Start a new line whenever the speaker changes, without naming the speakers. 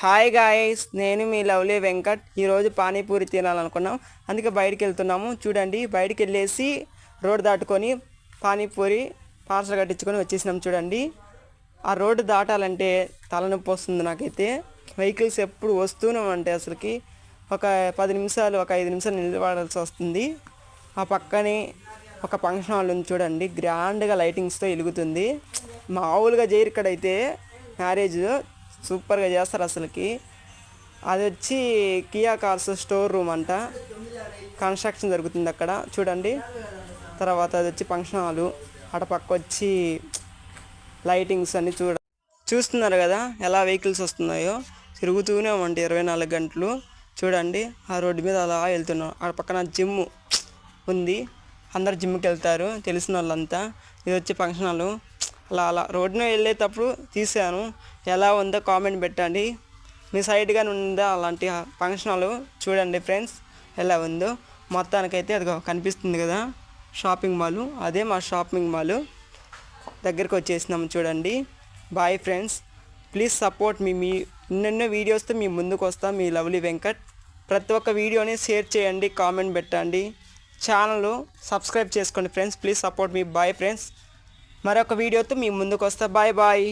Hi guys, నేను మీ lovely Venkat. ఈరోజు పానీపూరి తినాలనుకున్నాం, అందుకే బయటికి వెళ్తున్నాము. చూడండి, బయటికి వెళ్ళేసి రోడ్ దాటుకొని పానీపూరి పార్సల్ కట్టించుకొని వచ్చేసినాం. చూడండి, ఆ రోడ్డు దాటాలంటే తలనొప్పి వస్తుంది నాకైతే. వెహికల్స్ ఎప్పుడు వస్తూనే ఉంటాయి. అసలుకి ఒక 10 నిమిషాలు, ఒక 5 నిమిషాలు నిలబడాల్సి వస్తుంది. ఆ పక్కనే ఒక ఫంక్షన్ హాల్ ఉంది. చూడండి, గ్రాండ్గా లైటింగ్స్తో వెలుగుతుంది. మామూలుగా చేయరు ఇక్కడైతే. మ్యారేజ్ సూపర్గా చేస్తారు అసలుకి. అది వచ్చి కియా కార్స్ స్టోర్ రూమ్ అంట. కన్స్ట్రక్షన్ జరుగుతుంది అక్కడ. చూడండి, తర్వాత అది వచ్చి ఫంక్షన్ హాలు. అటు పక్క వచ్చి లైటింగ్స్ అన్నీ చూస్తున్నారు కదా, ఎలా వెహికల్స్ వస్తున్నాయో. తిరుగుతూనే ఉంటాయి 24 గంటలు. చూడండి, ఆ రోడ్డు మీద అలా వెళ్తున్నాం. ఆ పక్కన జిమ్ ఉంది, అందరు జిమ్కి వెళ్తారు తెలిసిన వాళ్ళంతా. ఇది వచ్చి ఫంక్షన్ హాలు. అలా అలా రోడ్డున వెళ్ళేటప్పుడు తీసాను. ఎలా ఉందో కామెంట్ పెట్టండి. మీ సైడ్గానే ఉందా అలాంటి ఫంక్షన్ హాలు? చూడండి ఫ్రెండ్స్, ఎలా ఉందో. మొత్తానికైతే అది కనిపిస్తుంది కదా షాపింగ్ మాల్, అదే మా షాపింగ్ మాల్ దగ్గరికి వచ్చేసినాము. చూడండి, బాయ్ ఫ్రెండ్స్, ప్లీజ్ సపోర్ట్ మీ ఎన్నెన్నో వీడియోస్తో మీ ముందుకు వస్తాం. మీ లవ్లీ వెంకట్. ప్రతి ఒక్క వీడియోని షేర్ చేయండి, కామెంట్ పెట్టండి, ఛానల్ సబ్స్క్రైబ్ చేసుకోండి ఫ్రెండ్స్. ప్లీజ్ సపోర్ట్ మీ. బాయ్ ఫ్రెండ్స్, మరొక వీడియోతో మీ ముందుకు వస్తా. Bye bye.